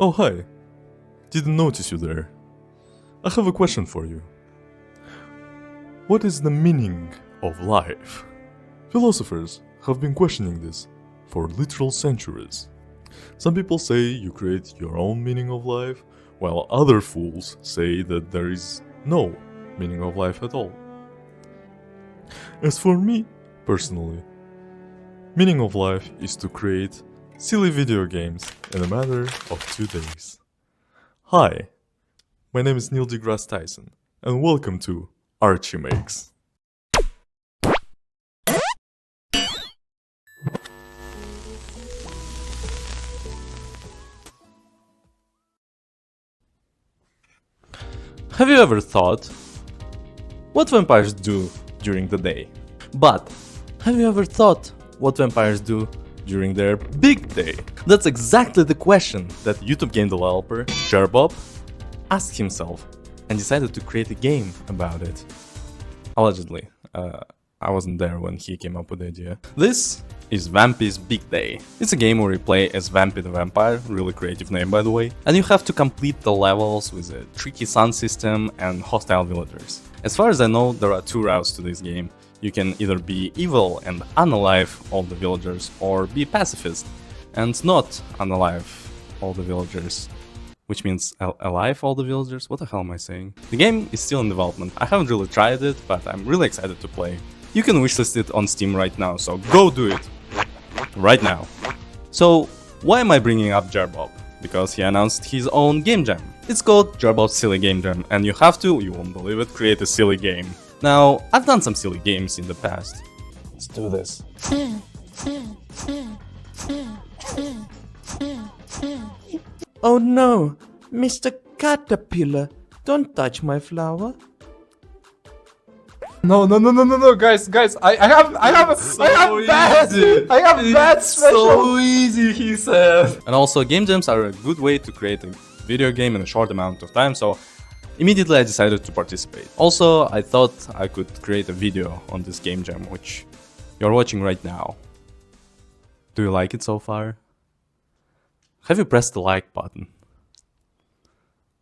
Oh hi, didn't notice you there. I have a question for you. What is the meaning of life? Philosophers have been questioning this for literal centuries. Some people say you create your own meaning of life, while other fools say that there is no meaning of life at all. As for me, personally, meaning of life is to create silly video games in a matter of 2 days. Hi, my name is Neil deGrasse Tyson, and welcome to Archie Makes. Have you ever thought what vampires do during the day? But have you ever thought what vampires do during their big day? That's exactly the question that YouTube game developer Jerbob asked himself and decided to create a game about it. Allegedly. I wasn't there when he came up with the idea. This is Vampy's Big Day. It's a game where you play as Vampy the Vampire, really creative name by the way, and you have to complete the levels with a tricky sun system and hostile villagers. As far as I know, there are 2 routes to this game. You can either be evil and unalive all the villagers, or be pacifist and not unalive all the villagers. Which means alive all the villagers? What the hell am I saying? The game is still in development. I haven't really tried it, but I'm really excited to play. You can wishlist it on Steam right now, so go do it! Right now. So, why am I bringing up Jerbob? Because he announced his own game jam. It's called Jerbob's Silly Game Jam, and you have to, you won't believe it, create a silly game. Now, I've done some silly games in the past. Let's do this. Oh no, Mr. Caterpillar, don't touch my flower. No, guys, I have bad special. So easy, he said. And also, game jams are a good way to create a video game in a short amount of time, so immediately I decided to participate. Also, I thought I could create a video on this game jam, which you're watching right now. Do you like it so far? Have you pressed the like button?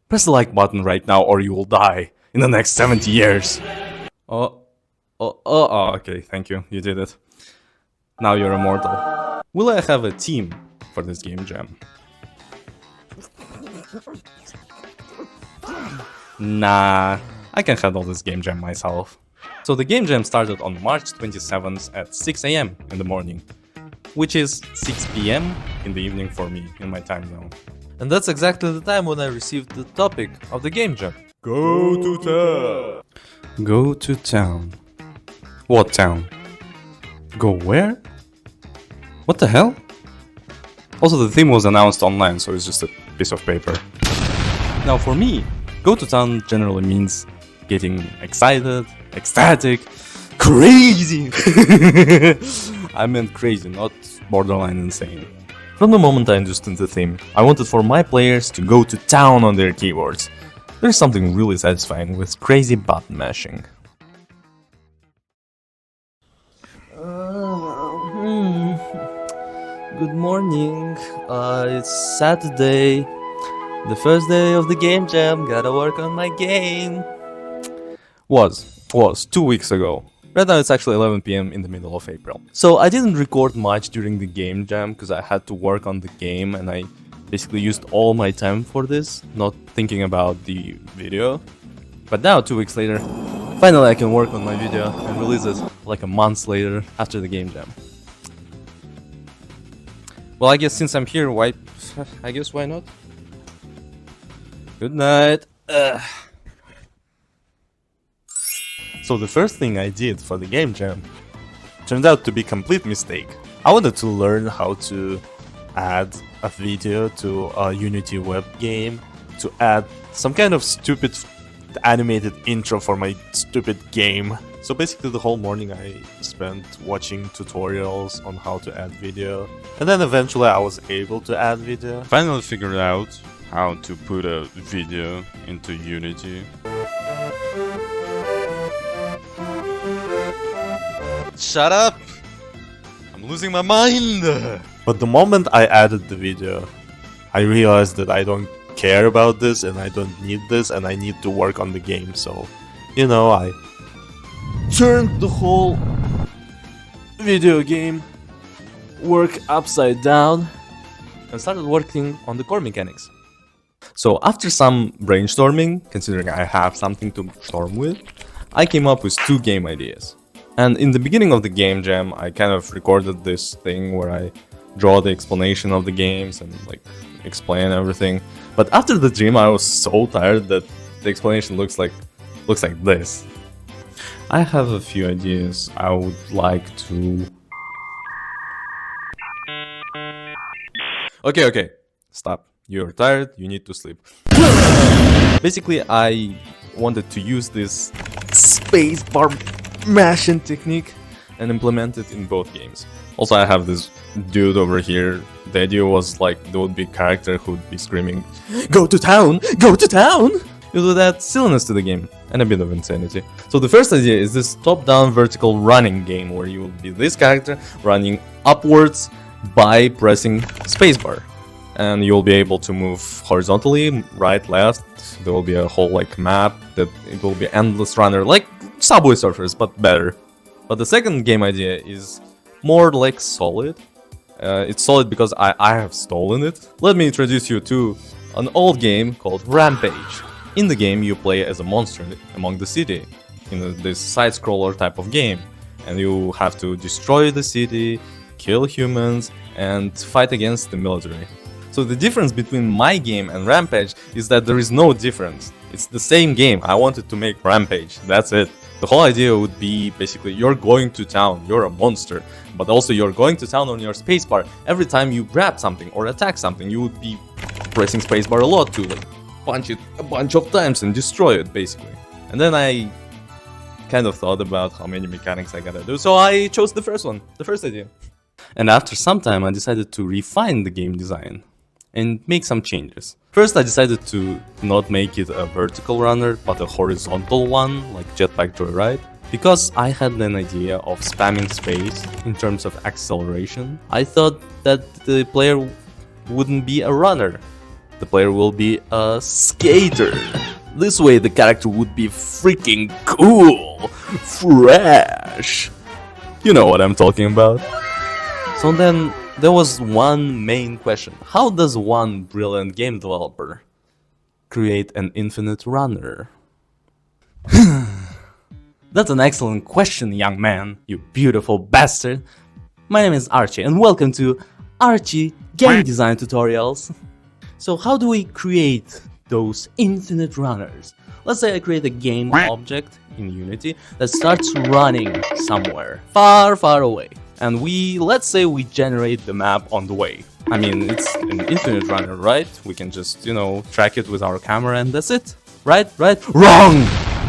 Press the like button right now or you will die in the next 70 years. Okay, thank you, you did it. Now you're immortal. Will I have a team for this game jam? Nah, I can handle this game jam myself. So the game jam started on March 27th at 6 AM in the morning, which is 6 PM in the evening for me, in my time zone. And that's exactly the time when I received the topic of the game jam. Go to town! Go to town. What town? Go where? What the hell? Also, the theme was announced online, so it's just a piece of paper. Now for me, go to town generally means getting excited, ecstatic, crazy! I meant crazy, not borderline insane. From the moment I understood the theme, I wanted for my players to go to town on their keyboards. There's something really satisfying with crazy button mashing. Good morning. It's Saturday, the first day of the game jam. Gotta work on my game. Was 2 weeks ago. Right now it's actually 11 PM in the middle of April. So I didn't record much during the game jam because I had to work on the game and I basically used all my time for this, not thinking about the video. But now, 2 weeks later, finally I can work on my video and release it like a month later after the game jam. Well, I guess since I'm here, why not? Good night. So the first thing I did for the game jam turned out to be a complete mistake. I wanted to learn how to add a video to a Unity web game, to add some kind of stupid animated intro for my stupid game. So basically the whole morning I spent watching tutorials on how to add video, and then eventually I was able to add video. Finally figured out how to put a video into Unity. Shut up! I'm losing my mind! But the moment I added the video, I realized that I don't care about this and I don't need this and I need to work on the game. So, you know, I turned the whole video game work upside down and started working on the core mechanics. So after some brainstorming, considering I have something to storm with, I came up with 2 game ideas. And in the beginning of the game jam, I kind of recorded this thing where I draw the explanation of the games and like explain everything. But after the dream, I was so tired that the explanation looks like this. I have a few ideas I would like to... Okay, stop. You're tired, you need to sleep. Basically, I wanted to use this spacebar mashing technique and implement it in both games. Also, I have this dude over here. The idea was like there would be a character who would be screaming, "Go to town! Go to town!" You do that silliness to the game and a bit of insanity. So the first idea is this top-down vertical running game where you will be this character running upwards by pressing spacebar. And you'll be able to move horizontally, right, left. There will be a whole like map that it will be endless runner, like Subway Surfers, but better. But the second game idea is more like solid. It's solid because I have stolen it. Let me introduce you to an old game called Rampage. In the game, you play as a monster among the city, in this side-scroller type of game. And you have to destroy the city, kill humans, and fight against the military. So the difference between my game and Rampage is that there is no difference. It's the same game. I wanted to make Rampage, that's it. The whole idea would be basically you're going to town, you're a monster, but also you're going to town on your spacebar. Every time you grab something or attack something, you would be pressing spacebar a lot to like punch it a bunch of times and destroy it basically. And then I kind of thought about how many mechanics I gotta do, so I chose the first one, the first idea. And after some time I decided to refine the game design and make some changes. First, I decided to not make it a vertical runner, but a horizontal one, like Jetpack Joyride. Because I had an idea of spamming space in terms of acceleration, I thought that the player wouldn't be a runner. The player will be a skater. This way the character would be freaking cool, fresh. You know what I'm talking about. So then, there was one main question. How does one brilliant game developer create an infinite runner? That's an excellent question, young man, you beautiful bastard. My name is Archie and welcome to Archie Game Design Tutorials. So how do we create those infinite runners? Let's say I create a game object in Unity that starts running somewhere far, far away. And let's say we generate the map on the way. I mean, it's an infinite runner, right? We can just, track it with our camera and that's it. Right? Wrong!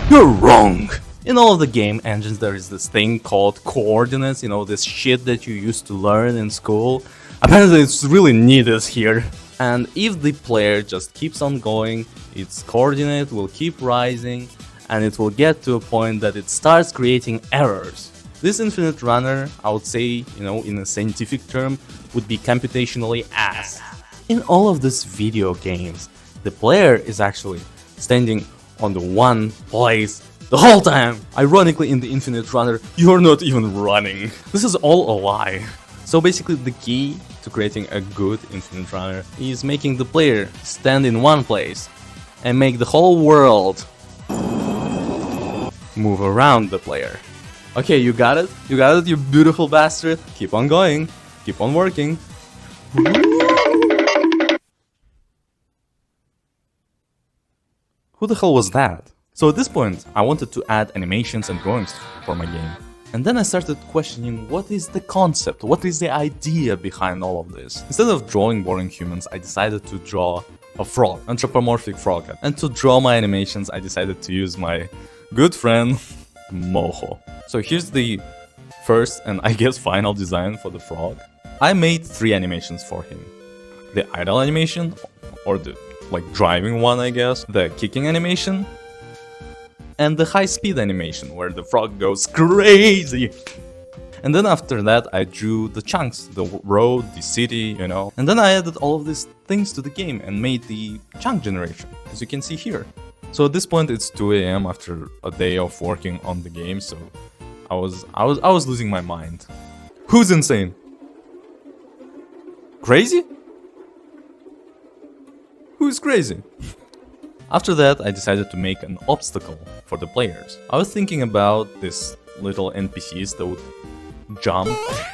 You're wrong! In all of the game engines, there is this thing called coordinates, this shit that you used to learn in school. Apparently, it's really needed here. And if the player just keeps on going, its coordinate will keep rising, and it will get to a point that it starts creating errors. This infinite runner, I would say, in a scientific term, would be computationally ass. In all of these video games, the player is actually standing on the one place the whole time. Ironically, in the infinite runner, you're not even running. This is all a lie. So basically, the key to creating a good infinite runner is making the player stand in one place and make the whole world move around the player. Okay, you got it? You got it, you beautiful bastard? Keep on going. Keep on working. Who the hell was that? So at this point, I wanted to add animations and drawings for my game. And then I started questioning what is the concept, what is the idea behind all of this. Instead of drawing boring humans, I decided to draw a frog, anthropomorphic frog. And to draw my animations, I decided to use my good friend, Moho. So here's the first and I guess final design for the frog. I made 3 animations for him. The idle animation, or the driving one I guess, the kicking animation, and the high speed animation where the frog goes crazy. And then after that, I drew the chunks, the road, the city, you know. And then I added all of these things to the game and made the chunk generation, as you can see here. So at this point, it's 2 a.m. after a day of working on the game, so I was losing my mind. Who's insane? Crazy? Who's crazy? After that, I decided to make an obstacle for the players. I was thinking about these little NPCs that would jump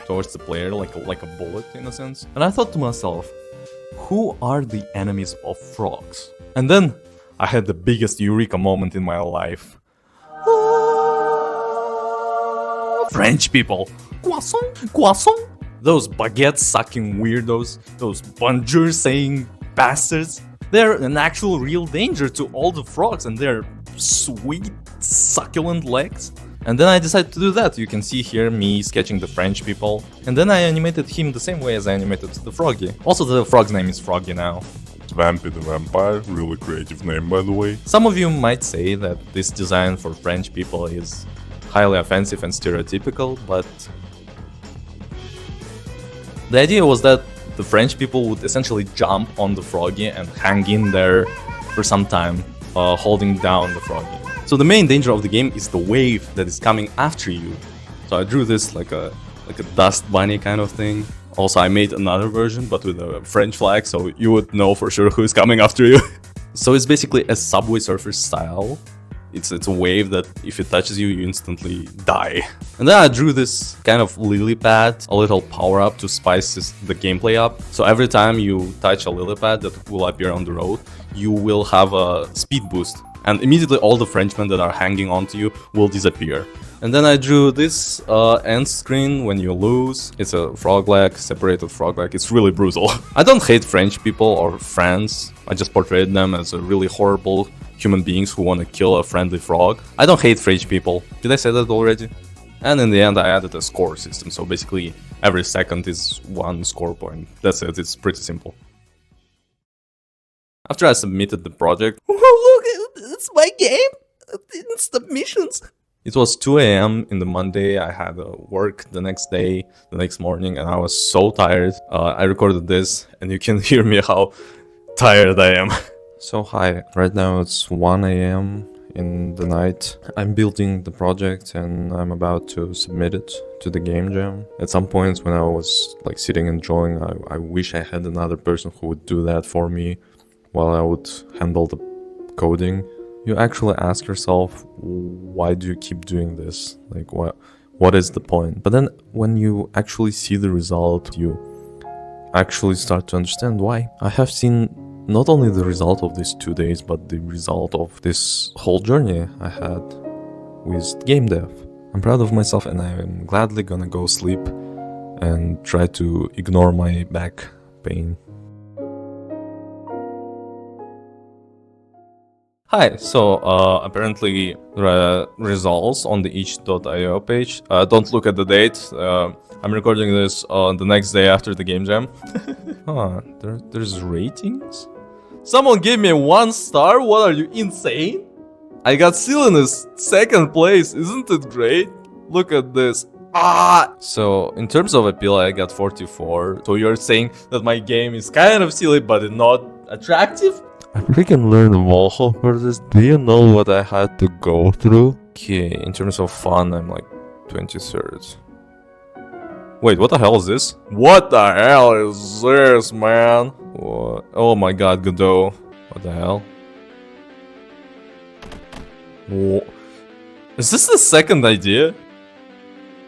towards the player like a bullet in a sense. And I thought to myself, who are the enemies of frogs? And then I had the biggest eureka moment in my life. French people. Croissant, croissant. Those baguette-sucking weirdos, those bonjour-saying bastards. They're an actual real danger to all the frogs and their sweet, succulent legs. And then I decided to do that. You can see here me sketching the French people. And then I animated him the same way as I animated the Froggy. Also, the frog's name is Froggy now. Vampy the Vampire, really creative name by the way. Some of you might say that this design for French people is highly offensive and stereotypical, but the idea was that the French people would essentially jump on the Froggy and hang in there for some time, holding down the Froggy. So the main danger of the game is the wave that is coming after you. So I drew this like a dust bunny kind of thing. Also, I made another version, but with a French flag, so you would know for sure who's coming after you. So it's basically a Subway Surfer style. It's a wave that if it touches you, you instantly die. And then I drew this kind of lily pad, a little power up to spice the gameplay up. So every time you touch a lily pad that will appear on the road, you will have a speed boost. And immediately all the Frenchmen that are hanging onto you will disappear. And then I drew this end screen when you lose. It's a frog leg, separated frog leg. It's really brutal. I don't hate French people or France. I just portrayed them as a really horrible human beings who want to kill a friendly frog. I don't hate French people. Did I say that already? And in the end, I added a score system. So basically, every second is 1 score point. That's it. It's pretty simple. After I submitted the project, Look, it's my game. It's the missions. it was 2 a.m. in the Monday. I had work the next day, the next morning, and I was so tired. I recorded this, and you can hear me how tired I am. So hi, right now it's 1 a.m. in the night. I'm building the project and I'm about to submit it to the Gamejam. At some points when I was like sitting and drawing, I wish I had another person who would do that for me while I would handle the coding. You actually ask yourself, why do you keep doing this? Like, what is the point? But then when you actually see the result, you actually start to understand why. I have seen not only the result of these 2 days, but the result of this whole journey I had with game dev. I'm proud of myself and I am gladly gonna go sleep and try to ignore my back pain. Hi, so apparently there are results on the itch.io page. Don't look at the date. I'm recording this on the next day after the Gamejam. There's ratings? Someone gave me 1 star? What are you, insane? I got Selena's 2nd place, isn't it great? Look at this. So in terms of appeal, I got 44. So you're saying that my game is kind of silly, but not attractive? I freaking learned Volho for this. Do you know what I had to go through? Okay, in terms of fun, I'm like 23rd. Wait, what the hell is this? What the hell is this, man? What? Oh my god, Godot. What the hell? Whoa. Is this the 2nd idea?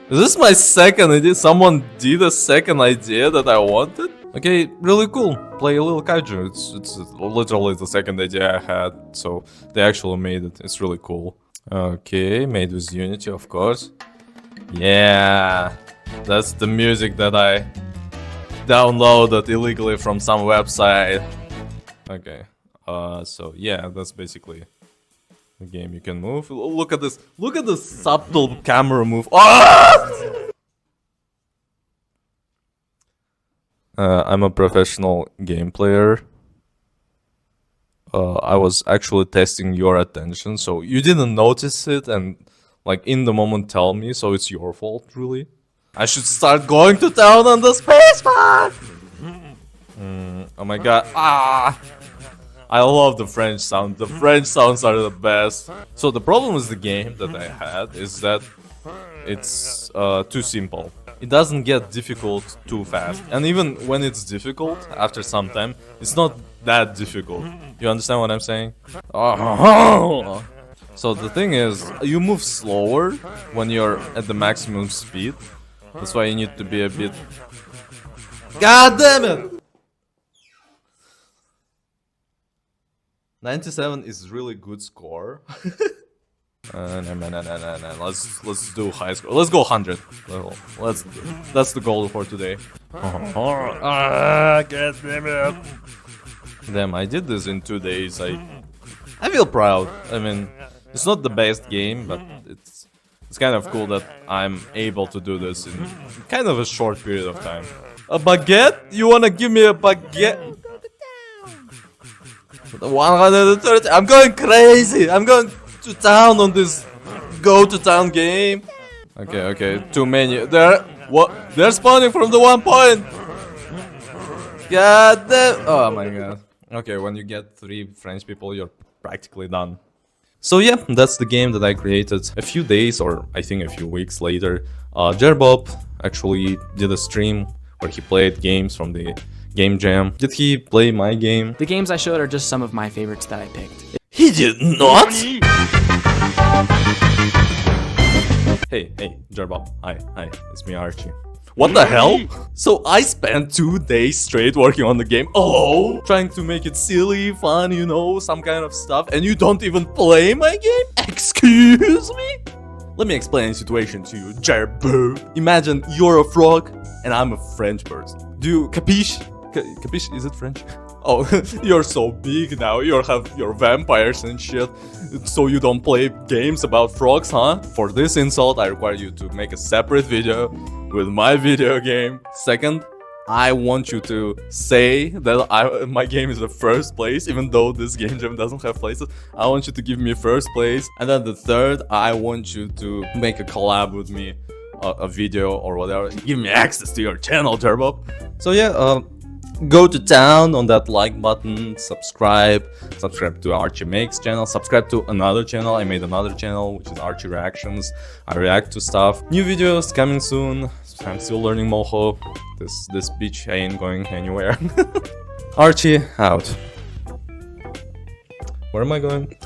Is this my 2nd idea? Someone did a 2nd idea that I wanted? Okay, really cool. Play a little kaiju. It's literally the 2nd idea I had, so they actually made it. It's really cool. Okay, made with Unity, of course. Yeah, that's the music that I downloaded illegally from some website. Okay, so yeah, that's basically the game. You can move. Look at this. Look at the subtle camera move. I'm a professional game player. I was actually testing your attention, so you didn't notice it and like in the moment tell me, so it's your fault, really. I should start going to town on the spacebar! Oh my god. Ah! I love the French sound. The French sounds are the best. So the problem with the game that I had is that it's too simple. It doesn't get difficult too fast. And even when it's difficult, after some time, it's not that difficult. You understand what I'm saying? So the thing is, you move slower when you're at the maximum speed. That's why you need to be a bit... God damn it! 97 is really good score. No. Let's do high score. Let's go 100. That's the goal for today. God damn it! Damn, I did this in 2 days. I feel proud. I mean, it's not the best game, but it's kind of cool that I'm able to do this in kind of a short period of time. A baguette? You wanna give me a baguette? 130. I'm going crazy. I'm going to town on this go to town game. Okay. Too many. They're spawning from the 1 point. God damn. Oh my god. Okay, when you get 3 French people, you're practically done. So yeah, that's the game that I created a few days, or I think a few weeks later. Jerbob actually did a stream where he played games from the Gamejam. Did he play my game? The games I showed are just some of my favorites that I picked. He did not! Hey, Jerbob. Hi, it's me, Archie. What the hell? So I spent 2 days straight working on the game. Oh, trying to make it silly, fun, you know, some kind of stuff, and you don't even play my game? Excuse me? Let me explain the situation to you, Jerbob. Imagine you're a frog and I'm a French person. Do you capiche? Capiche? Is it French? Oh, you're so big now. You have your vampires and shit. So you don't play games about frogs, huh? For this insult, I require you to make a separate video with my video game. Second, I want you to say that my game is the first place, even though this game jam doesn't have places. I want you to give me first place. And then the third, I want you to make a collab with me, a video or whatever. Give me access to your channel, Jerbob. So yeah, go to town on that like button, subscribe to Archie Makes channel, subscribe to another channel. I made another channel, which is Archie Reactions. I react to stuff. New videos coming soon. I'm still learning Moho. This bitch ain't going anywhere. Archie out. Where am I going?